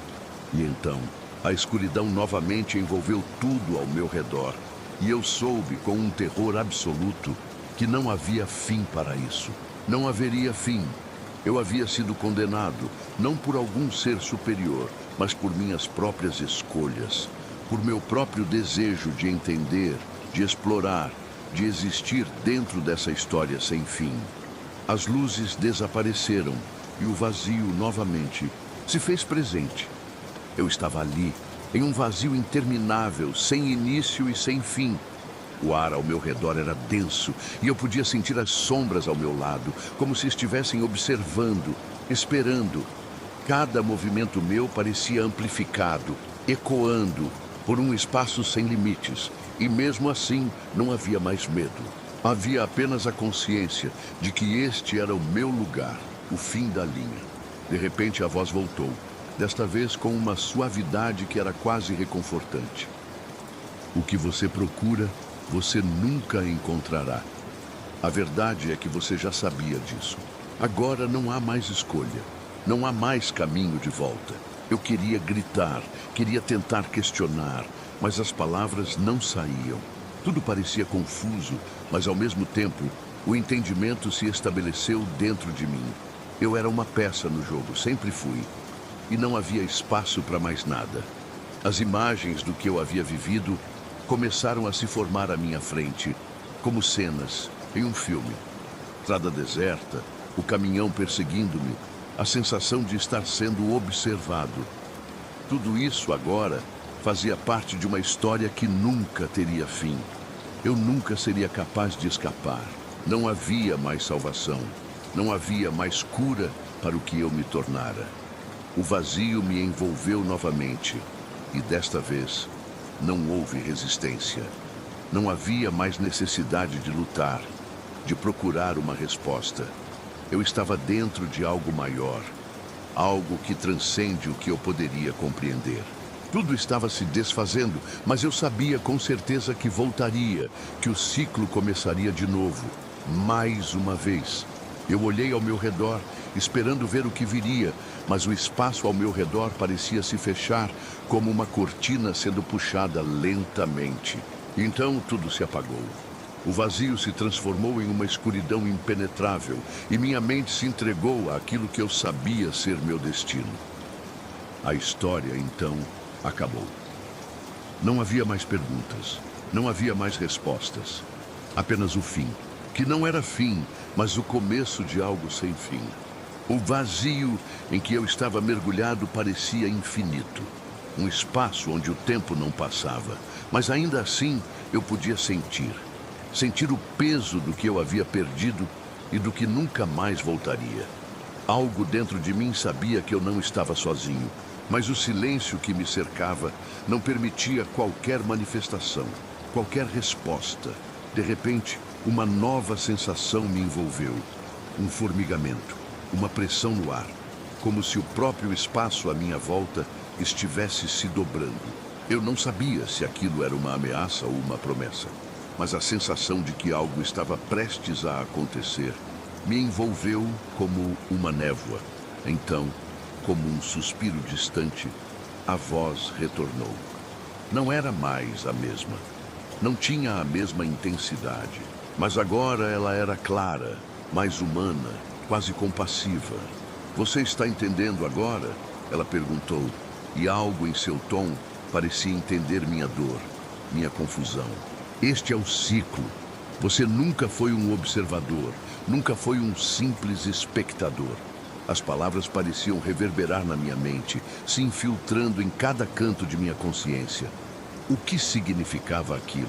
E então, a escuridão novamente envolveu tudo ao meu redor. E eu soube, com um terror absoluto, que não havia fim para isso. Não haveria fim. Eu havia sido condenado, não por algum ser superior, mas por minhas próprias escolhas, por meu próprio desejo de entender, de explorar, de existir dentro dessa história sem fim. As luzes desapareceram e o vazio novamente se fez presente. Eu estava ali, em um vazio interminável, sem início e sem fim. O ar ao meu redor era denso e eu podia sentir as sombras ao meu lado, como se estivessem observando, esperando. Cada movimento meu parecia amplificado, ecoando, por um espaço sem limites. E mesmo assim, não havia mais medo. Havia apenas a consciência de que este era o meu lugar, o fim da linha. De repente, a voz voltou, desta vez com uma suavidade que era quase reconfortante. O que você procura, você nunca encontrará. A verdade é que você já sabia disso. Agora não há mais escolha. Não há mais caminho de volta. Eu queria gritar, queria tentar questionar, mas as palavras não saíam. Tudo parecia confuso, mas ao mesmo tempo, o entendimento se estabeleceu dentro de mim. Eu era uma peça no jogo, sempre fui. E não havia espaço para mais nada. As imagens do que eu havia vivido começaram a se formar à minha frente. como cenas em um filme. Estrada deserta, o caminhão perseguindo-me, a sensação de estar sendo observado. Tudo isso agora fazia parte de uma história que nunca teria fim. Eu nunca seria capaz de escapar. Não havia mais salvação. Não havia mais cura para o que eu me tornara. O vazio me envolveu novamente. E desta vez, não houve resistência. Não havia mais necessidade de lutar, de procurar uma resposta. Eu estava dentro de algo maior, algo que transcende o que eu poderia compreender. Tudo estava se desfazendo, mas eu sabia com certeza que voltaria, que o ciclo começaria de novo, mais uma vez. Eu olhei ao meu redor, esperando ver o que viria, mas o espaço ao meu redor parecia se fechar como uma cortina sendo puxada lentamente. Então tudo se apagou. O vazio se transformou em uma escuridão impenetrável e minha mente se entregou àquilo que eu sabia ser meu destino. A história, então, acabou. Não havia mais perguntas, não havia mais respostas. Apenas o fim, que não era fim, mas o começo de algo sem fim. O vazio em que eu estava mergulhado parecia infinito. Um espaço onde o tempo não passava, mas ainda assim eu podia sentir o peso do que eu havia perdido e do que nunca mais voltaria. Algo dentro de mim sabia que eu não estava sozinho, mas o silêncio que me cercava não permitia qualquer manifestação, qualquer resposta. De repente, uma nova sensação me envolveu. Um formigamento, uma pressão no ar, como se o próprio espaço à minha volta estivesse se dobrando. Eu não sabia se aquilo era uma ameaça ou uma promessa, mas a sensação de que algo estava prestes a acontecer me envolveu como uma névoa. Então, como um suspiro distante, a voz retornou. Não era mais a mesma. Não tinha a mesma intensidade, mas agora ela era clara, mais humana, quase compassiva. Você está entendendo agora? Ela perguntou, e algo em seu tom parecia entender minha dor, minha confusão. Este é o ciclo. Você nunca foi um observador, nunca foi um simples espectador. As palavras pareciam reverberar na minha mente, se infiltrando em cada canto de minha consciência. O que significava aquilo?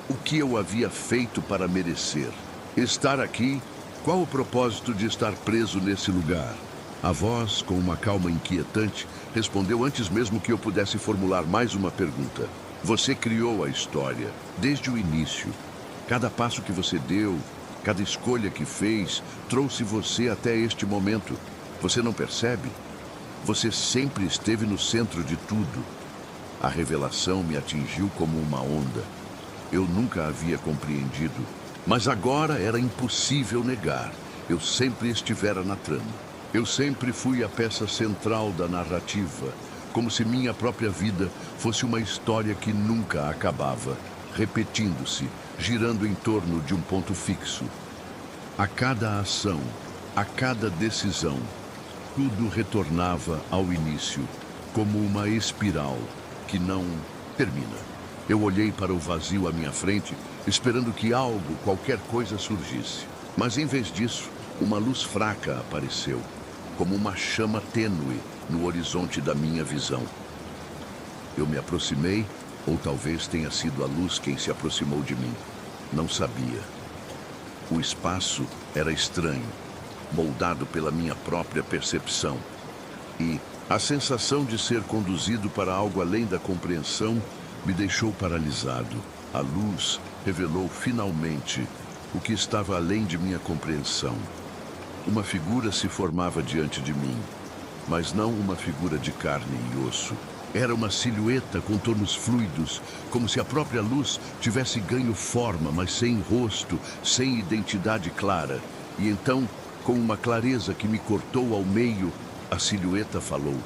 O que eu havia feito para merecer? Estar aqui? Qual o propósito de estar preso nesse lugar? A voz, com uma calma inquietante, respondeu antes mesmo que eu pudesse formular mais uma pergunta. Você criou a história, desde o início. Cada passo que você deu, cada escolha que fez, trouxe você até este momento. Você não percebe? Você sempre esteve no centro de tudo. A revelação me atingiu como uma onda. Eu nunca havia compreendido, mas agora era impossível negar. Eu sempre estivera na trama. Eu sempre fui a peça central da narrativa, como se minha própria vida fosse uma história que nunca acabava, repetindo-se, girando em torno de um ponto fixo. A cada ação, a cada decisão, tudo retornava ao início, como uma espiral que não termina. Eu olhei para o vazio à minha frente, esperando que algo, qualquer coisa surgisse. Mas em vez disso, uma luz fraca apareceu, como uma chama tênue no horizonte da minha visão. Eu me aproximei, ou talvez tenha sido a luz quem se aproximou de mim. Não sabia. O espaço era estranho, moldado pela minha própria percepção. E a sensação de ser conduzido para algo além da compreensão me deixou paralisado. A luz revelou finalmente o que estava além de minha compreensão. Uma figura se formava diante de mim, mas não uma figura de carne e osso. Era uma silhueta com tornos fluidos, como se a própria luz tivesse ganho forma, mas sem rosto, sem identidade clara. E então, com uma clareza que me cortou ao meio, a silhueta falou: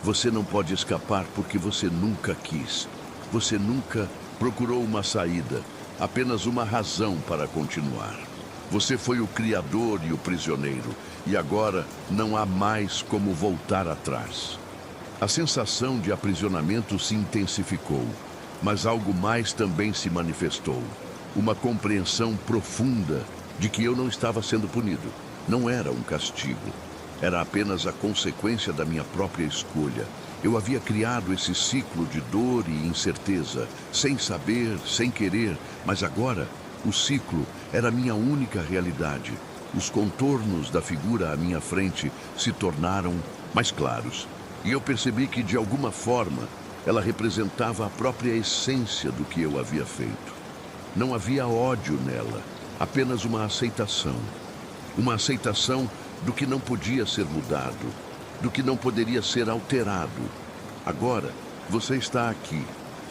"Você não pode escapar porque você nunca quis. Você nunca procurou uma saída, apenas uma razão para continuar. Você foi o criador e o prisioneiro, e agora não há mais como voltar atrás." A sensação de aprisionamento se intensificou, mas algo mais também se manifestou. uma compreensão profunda de que eu não estava sendo punido. Não era um castigo. Era apenas a consequência da minha própria escolha. Eu havia criado esse ciclo de dor e incerteza, sem saber, sem querer, mas agora o ciclo era minha única realidade. Os contornos da figura à minha frente se tornaram mais claros. E eu percebi que, de alguma forma, ela representava a própria essência do que eu havia feito. Não havia ódio nela, apenas uma aceitação. Uma aceitação do que não podia ser mudado, do que não poderia ser alterado. Agora, você está aqui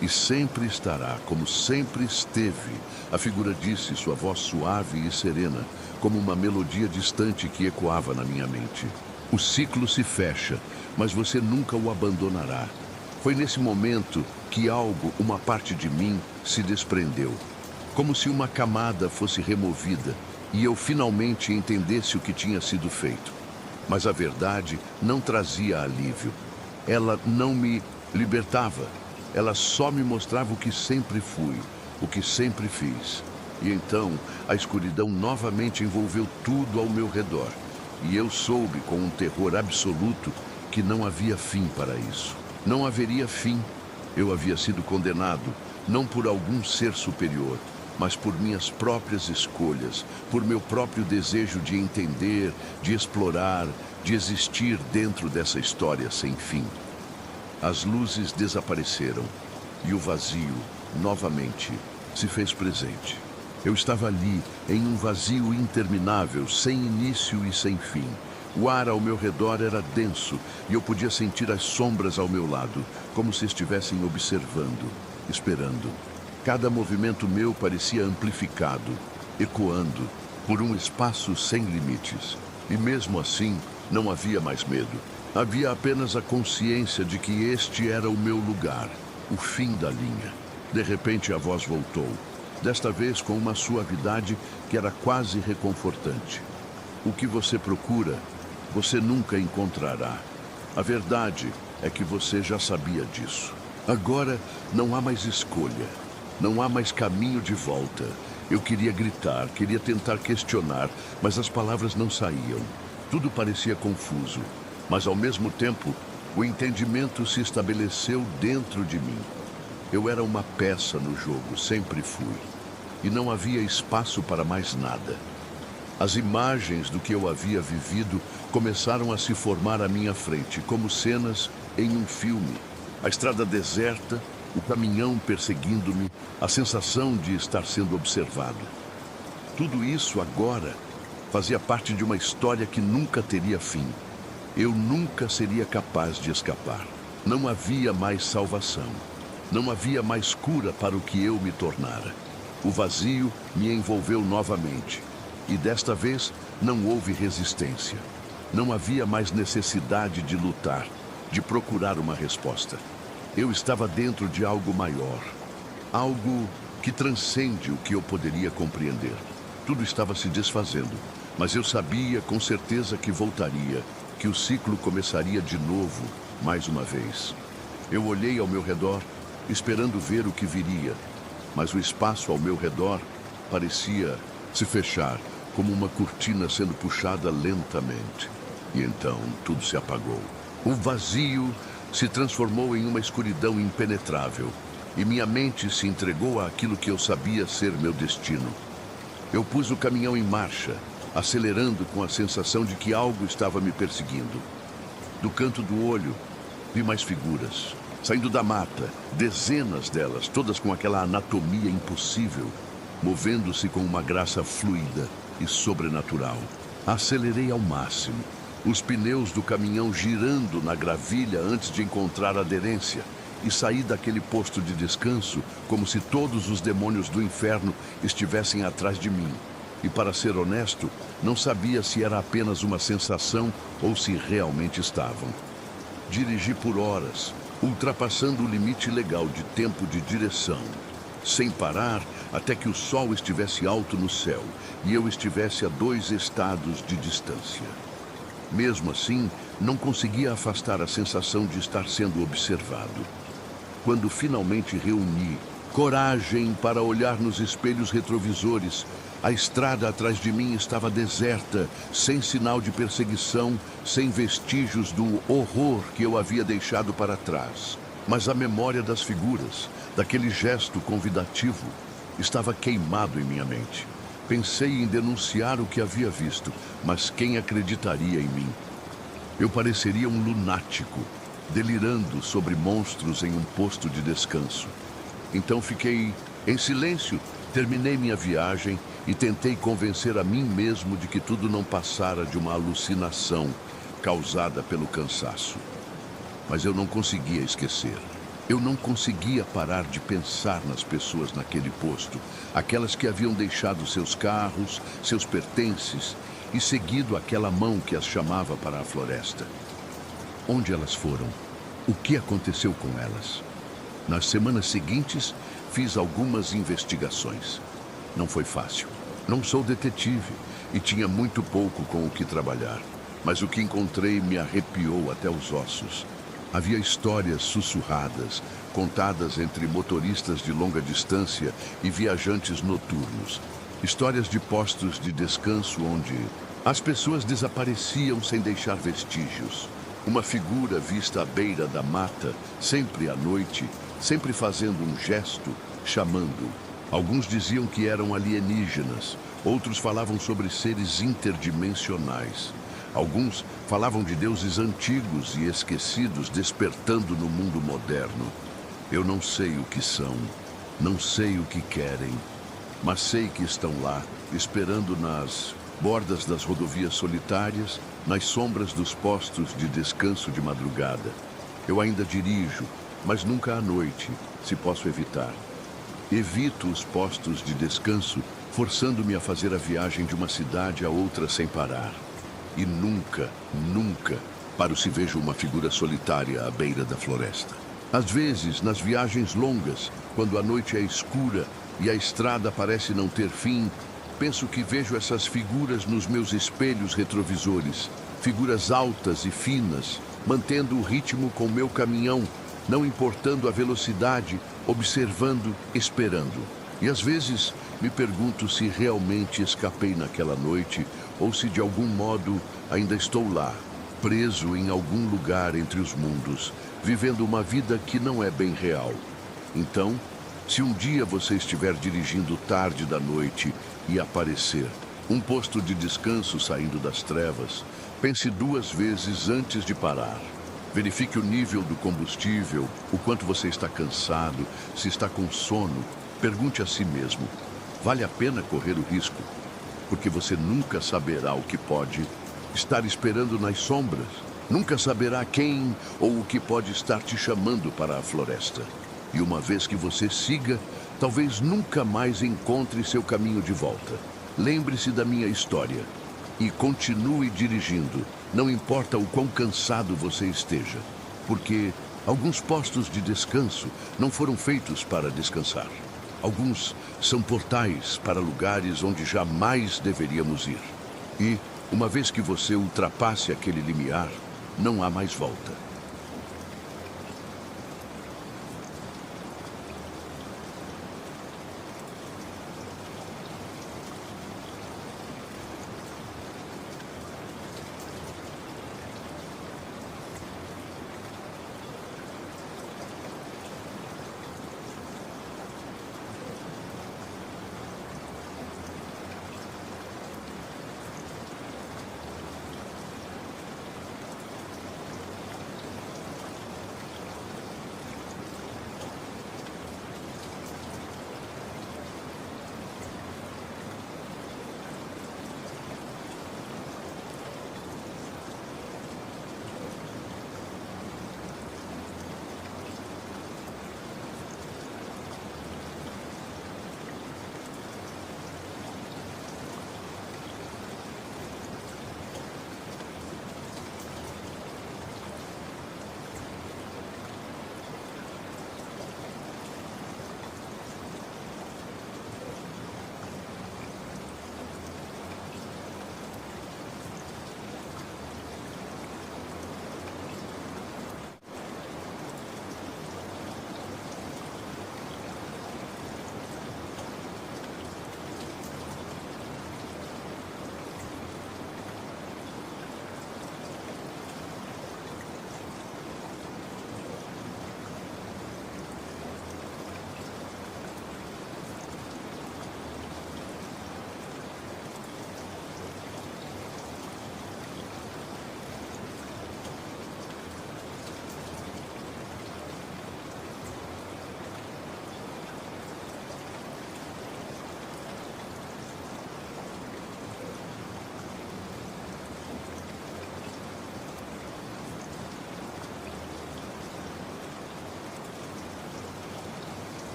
e sempre estará, como sempre esteve. A figura disse, sua voz suave e serena, como uma melodia distante que ecoava na minha mente. O ciclo se fecha, mas você nunca o abandonará. Foi nesse momento que algo, uma parte de mim, se desprendeu. Como se uma camada fosse removida e eu finalmente entendesse o que tinha sido feito. Mas a verdade não trazia alívio. Ela não me libertava. Ela só me mostrava o que sempre fui, o que sempre fiz. E então a escuridão novamente envolveu tudo ao meu redor. E eu soube com um terror absoluto que não havia fim para isso. Não haveria fim. Eu havia sido condenado, não por algum ser superior, mas por minhas próprias escolhas, por meu próprio desejo de entender, de explorar, de existir dentro dessa história sem fim. As luzes desapareceram e o vazio, novamente, se fez presente. Eu estava ali, em um vazio interminável, sem início e sem fim. O ar ao meu redor era denso e eu podia sentir as sombras ao meu lado, como se estivessem observando, esperando. Cada movimento meu parecia amplificado, ecoando, por um espaço sem limites. E mesmo assim, não havia mais medo. Havia apenas a consciência de que este era o meu lugar, o fim da linha. De repente a voz voltou, desta vez com uma suavidade que era quase reconfortante. O que você procura, você nunca encontrará. A verdade é que você já sabia disso. Agora não há mais escolha. Não há mais caminho de volta. Eu queria gritar, queria tentar questionar, mas as palavras não saíam. Tudo parecia confuso, mas ao mesmo tempo, o entendimento se estabeleceu dentro de mim. Eu era uma peça no jogo, sempre fui. E não havia espaço para mais nada. As imagens do que eu havia vivido começaram a se formar à minha frente, como cenas em um filme. A estrada deserta, o caminhão perseguindo-me, a sensação de estar sendo observado. Tudo isso agora fazia parte de uma história que nunca teria fim. Eu nunca seria capaz de escapar. Não havia mais salvação. Não havia mais cura para o que eu me tornara. O vazio me envolveu novamente. E desta vez não houve resistência. Não havia mais necessidade de lutar, de procurar uma resposta. Eu estava dentro de algo maior, algo que transcende o que eu poderia compreender. Tudo estava se desfazendo, mas eu sabia com certeza que voltaria, que o ciclo começaria de novo, mais uma vez. Eu olhei ao meu redor, esperando ver o que viria, mas o espaço ao meu redor parecia se fechar, como uma cortina sendo puxada lentamente. E então tudo se apagou. O vazio se transformou em uma escuridão impenetrável, e minha mente se entregou àquilo que eu sabia ser meu destino. Eu pus o caminhão em marcha, acelerando com a sensação de que algo estava me perseguindo. Do canto do olho, vi mais figuras, saindo da mata, dezenas delas, todas com aquela anatomia impossível, movendo-se com uma graça fluida e sobrenatural. Acelerei ao máximo, os pneus do caminhão girando na gravilha antes de encontrar aderência, e saí daquele posto de descanso como se todos os demônios do inferno estivessem atrás de mim. E para ser honesto, não sabia se era apenas uma sensação ou se realmente estavam. Dirigi por horas, ultrapassando o limite legal de tempo de direção, sem parar até que o sol estivesse alto no céu e eu estivesse a 2 estados de distância. Mesmo assim, não conseguia afastar a sensação de estar sendo observado. Quando finalmente reuni coragem para olhar nos espelhos retrovisores. A estrada atrás de mim estava deserta, sem sinal de perseguição, sem vestígios do horror que eu havia deixado para trás. Mas a memória das figuras, daquele gesto convidativo, estava queimado em minha mente. Pensei em denunciar o que havia visto, mas quem acreditaria em mim? Eu pareceria um lunático, delirando sobre monstros em um posto de descanso. Então fiquei em silêncio, terminei minha viagem e tentei convencer a mim mesmo de que tudo não passara de uma alucinação causada pelo cansaço. Mas eu não conseguia esquecer. Eu não conseguia parar de pensar nas pessoas naquele posto, aquelas que haviam deixado seus carros, seus pertences e seguido aquela mão que as chamava para a floresta. Onde elas foram? O que aconteceu com elas? Nas semanas seguintes, fiz algumas investigações. Não foi fácil. Não sou detetive e tinha muito pouco com o que trabalhar. Mas o que encontrei me arrepiou até os ossos. Havia histórias sussurradas, contadas entre motoristas de longa distância e viajantes noturnos. Histórias de postos de descanso onde as pessoas desapareciam sem deixar vestígios. Uma figura vista à beira da mata, sempre à noite, sempre fazendo um gesto, chamando. Alguns diziam que eram alienígenas, outros falavam sobre seres interdimensionais. Alguns falavam de deuses antigos e esquecidos despertando no mundo moderno. Eu não sei o que são, não sei o que querem, mas sei que estão lá, esperando nas bordas das rodovias solitárias, nas sombras dos postos de descanso de madrugada. Eu ainda dirijo, mas nunca à noite, se posso evitar. Evito os postos de descanso, forçando-me a fazer a viagem de uma cidade a outra sem parar. E nunca, nunca paro se vejo uma figura solitária à beira da floresta. Às vezes, nas viagens longas, quando a noite é escura e a estrada parece não ter fim, penso que vejo essas figuras nos meus espelhos retrovisores. Figuras altas e finas, mantendo o ritmo com meu caminhão, não importando a velocidade, observando, esperando. E às vezes me pergunto se realmente escapei naquela noite ou se de algum modo ainda estou lá, preso em algum lugar entre os mundos, vivendo uma vida que não é bem real. Então, se um dia você estiver dirigindo tarde da noite e aparecer um posto de descanso saindo das trevas, pense duas vezes antes de parar. Verifique o nível do combustível, o quanto você está cansado, se está com sono. Pergunte a si mesmo, vale a pena correr o risco? Porque você nunca saberá o que pode estar esperando nas sombras. Nunca saberá quem ou o que pode estar te chamando para a floresta. E uma vez que você siga, talvez nunca mais encontre seu caminho de volta. Lembre-se da minha história e continue dirigindo, não importa o quão cansado você esteja, porque alguns postos de descanso não foram feitos para descansar. Alguns são portais para lugares onde jamais deveríamos ir. E, uma vez que você ultrapasse aquele limiar, não há mais volta.